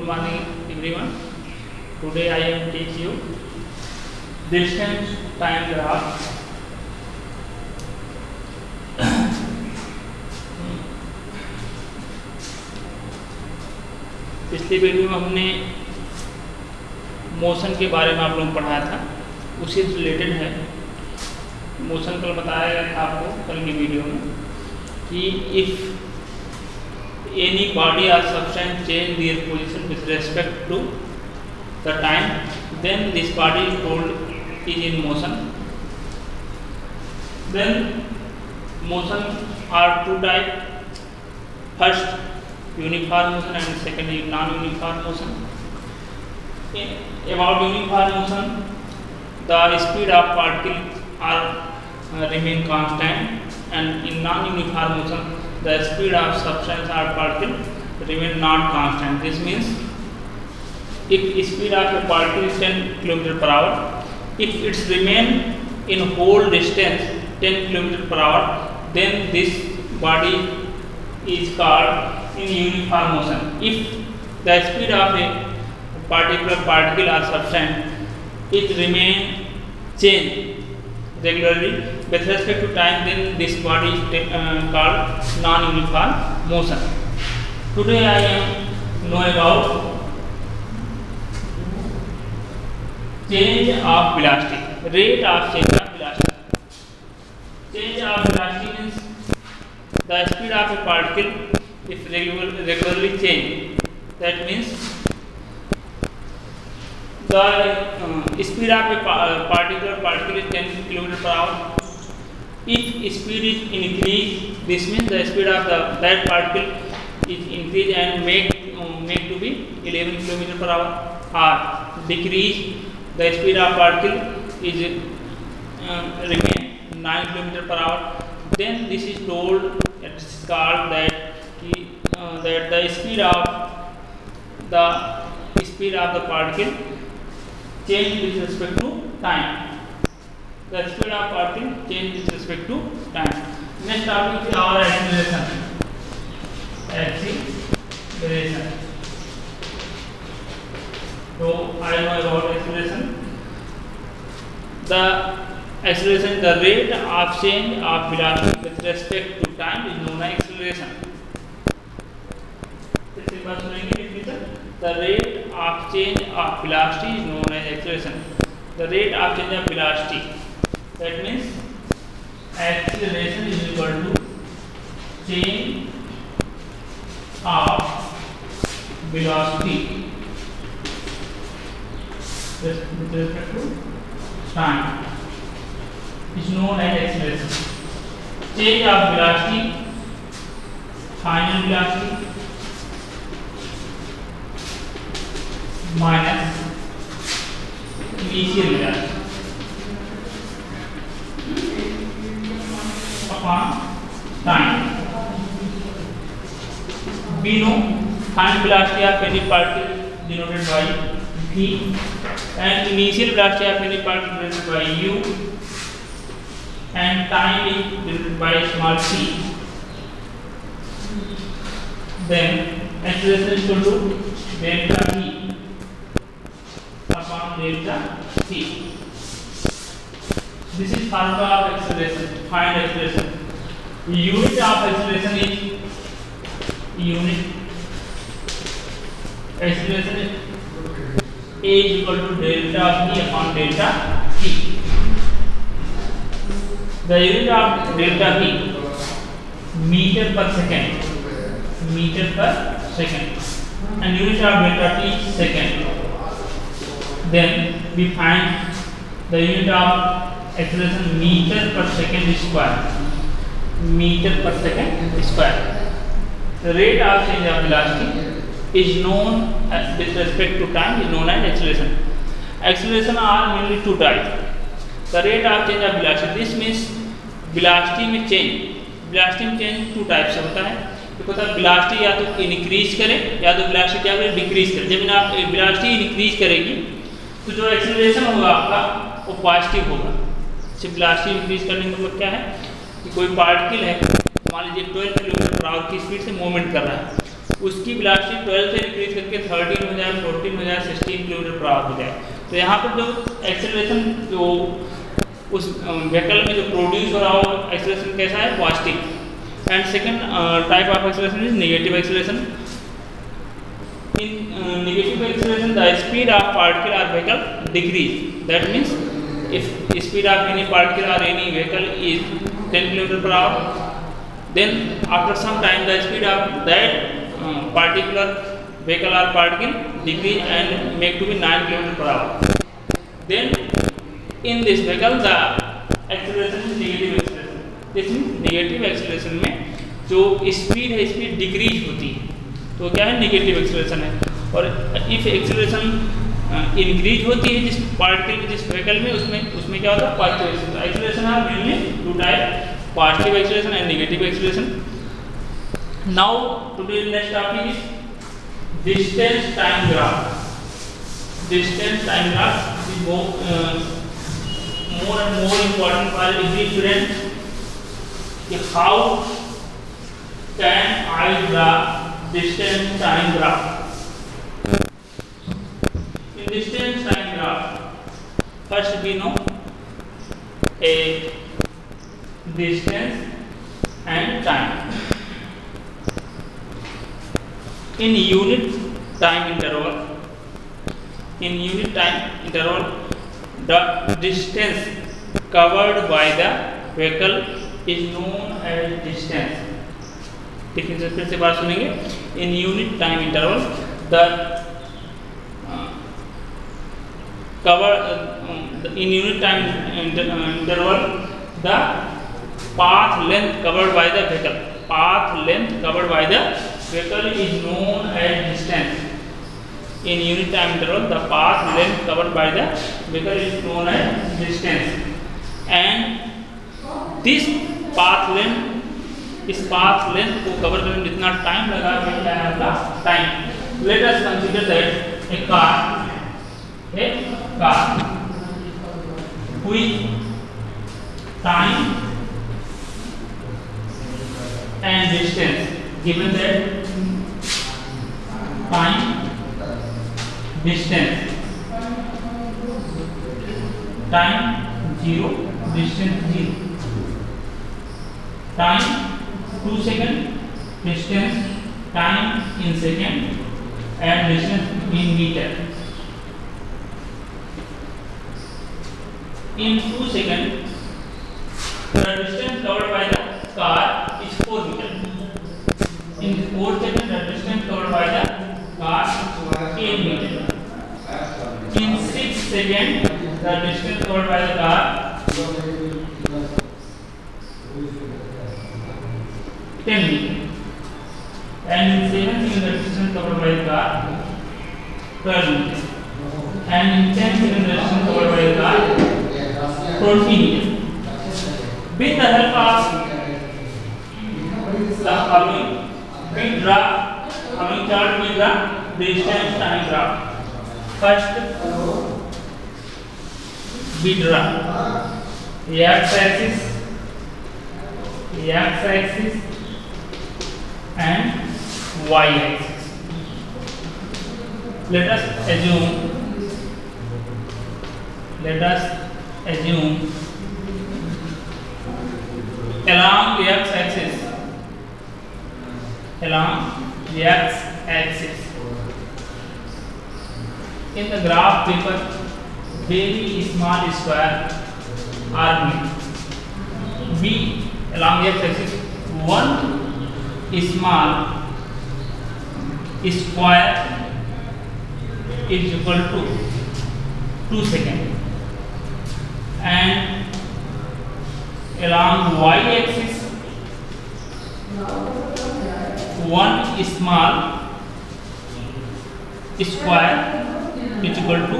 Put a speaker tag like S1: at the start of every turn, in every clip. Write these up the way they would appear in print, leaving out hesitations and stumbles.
S1: Good morning everyone. Today I am teach you distance time graph. पिछली video में हमने motion के बारे में आप लोगों को पढ़ाया था, उसी से रिलेटेड है। मोशन कल बताया गया था आपको कल की वीडियो में कि if any body or substance change their position with respect to the time, then this body is called is in motion. Then motion are two type. First uniform motion and second is non-uniform motion. About uniform motion, the speed of particles are remain constant, and in non-uniform motion the speed of substance or particle remain not constant. This means if speed of a particle is 10 km per hour, if it remain in whole distance 10 km per hour, then this body is called in uniform motion. If the speed of a particular particle or substance is remain change regularly with respect to time, then this body is called non-uniform motion. Today I am know about change of velocity, rate of change of velocity. Change of velocity means the speed of a particle if regularly change. That means the speed of a particular particle is 10 km per hour. If speed is increased, this means the speed of that particle is increased and make to be 11 km per hour, or decrease, the speed of particle is remain 9 km per hour. Then this is told, it is called that the speed of the particle change with respect to time. The speed of particle change with respect to time. Next topic is our acceleration. Acceleration. So I know about acceleration. The acceleration is the rate of change of velocity with respect to time is known as acceleration. The rate of change of velocity is known as acceleration. The rate of change of velocity, that means acceleration is equal to change of velocity with respect to time is known as acceleration. Change of velocity, final velocity minus initial velocity upon time. We know final velocity of any particle denoted by v, and initial velocity of any particle denoted by u, and time is denoted by small c. Then acceleration is equal to delta v upon delta c. This is formula of acceleration. Find acceleration. Unit of acceleration is acceleration is a is equal to delta v upon delta t. The unit of delta v meter per second, and unit of delta t second. Then we find the unit of acceleration meter per second square. The rate of change of velocity is known with respect to time is known as acceleration. Acceleration are mainly two types. The rate of change of velocity, this means velocity में change two types होता है. तो velocity या तो increase करे या तो velocity क्या करे decrease करे. जब आप velocity increase करेगी तो जो acceleration होगा आपका वो पॉजिटिव होगा. सिर्फ velocity increase करने का मतलब क्या है कि कोई पार्टिकल है, मान लीजिए 12 किलोमीटर पर आवर की स्पीड से मूवमेंट कर रहा है, उसकी वेलोसिटी 12 से इंक्रीज करके 13 हो जाए, 14 हो जाए, 16 किलोमीटर पर आवर हो जाए। तो यहाँ पर जो एक्सेलरेशन जो उस व्हीकल में जो प्रोड्यूस हो रहा हो एक्सेलरेशन कैसा है, positive. And second type of acceleration is negative acceleration. In negative acceleration, the speed of particle or vehicle decrease. That means if speed of any particle or any vehicle is 10 km per hour, then after some time the speed of that particular vehicle or particle decrease and make to be 9 km per hour. Then in this vehicle the acceleration is negative acceleration. This means negative acceleration में जो speed है speed decrease होती है, तो क्या है, negative acceleration है। और इफ एक्सेलरेशन इंक्रीज होती है जिस पार्टिकल में, जिस व्हीकल में, उसमें क्या होता है, positive acceleration. Acceleration are mainly two type, positive acceleration and negative acceleration. Now today next topic is distance time graph. Distance time graph is more and more important for every student कि how can I draw distance time graph. In distance time graph, first we know a distance and time. In unit time interval, the distance covered by the vehicle is known as distance. देखिए sir फिर से बात सुनेंगे। In unit time interval the in unit time interval the path length covered by the vehicle is known as distance. In unit time interval the path length covered by the vehicle is known as distance. And this path length, इस path length को cover करने में जितना time लगा है क्या है आपका time. Let us consider that A car with time and distance, given that time, distance, time 0, distance 0, time 2 seconds, distance, time in second and distance in meter. In 2 seconds, the distance covered by the car is 4 meters. In 4 seconds, the distance covered by the car is 8 meters. In 6 seconds, the distance covered by the car 10 meters. And in 7 seconds, the distance covered by the car 12 meters. And in 10 seconds, the distance covered by the car 20 meters. With the help of the following, we draw following chart with the distance time graph. First, we draw x-axis and y-axis. Let us assume along the x-axis in the graph paper very small square are made. B along the x-axis one small square is equal to 2 seconds, and along y-axis one small square is equal to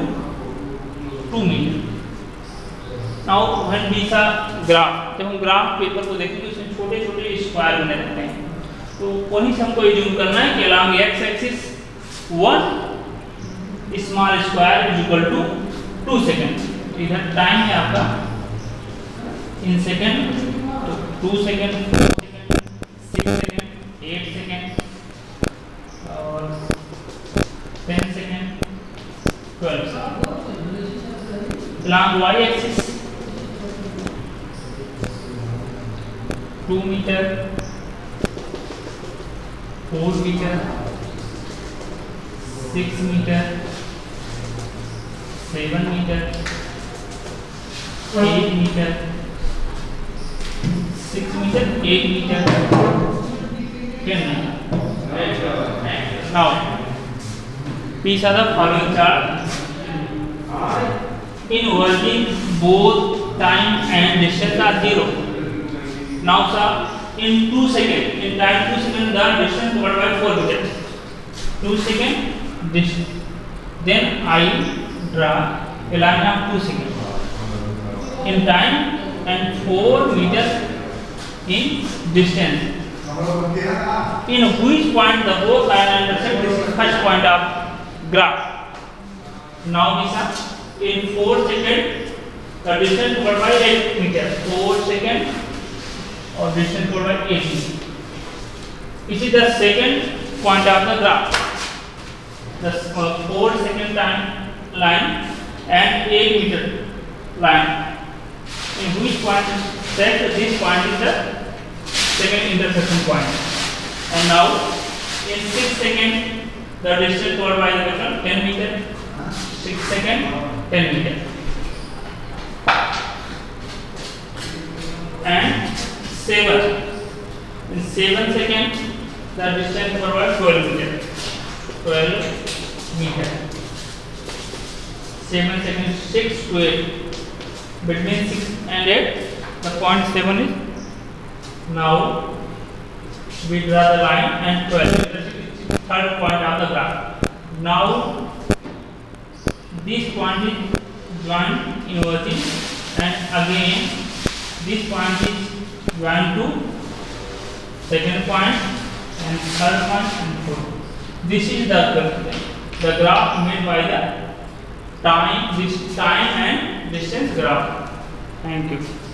S1: 2 meters. Now when we saw graph, जब हम graph paper को देखेंगे उसमें छोटे छोटे square बने रहते हैं, तो वहीं से हमको एज्यूम करना है कि along x-axis one small square is equal to 2 seconds. इधर टाइम है आपका इन सेकेंड, तो 2 second, 4 second, 6 second, 8 second, 12. Along y axis 2 meter, 4 meter, 6 meter, 7 meter, 8 meter, 6 meter, 8 meter, 10 meter. Now, these are the following charts. In working, both time and distance are 0. Now, sir, in 2 seconds, in time 2 seconds, the distance covered by 4 meters. 2 seconds distance. Then I draw a line of 2 seconds. In time and 4 meters in distance. In which point the both line intersect? This is first point of graph. Now we have in 4 seconds the distance covered by 8 meters. 4 seconds or distance covered by 8 meters. This is the second point of the graph. The 4 second time line and 8 meter line. In which point set this point is the second intersection point. And now in 6 seconds the distance covered by the vector 10 meter. 6 seconds 10 meter. And 7 in 7 seconds the distance covered by 12 meter. 12 meter. 7 seconds 6 to 8. Between 6 and 8 the point 7 is. Now we draw the line and 12. Third point of the graph. Now this point is joined in origin and again this point is joined to second point and third point and fourth. This is the graph made by the time and distance graph. Thank you.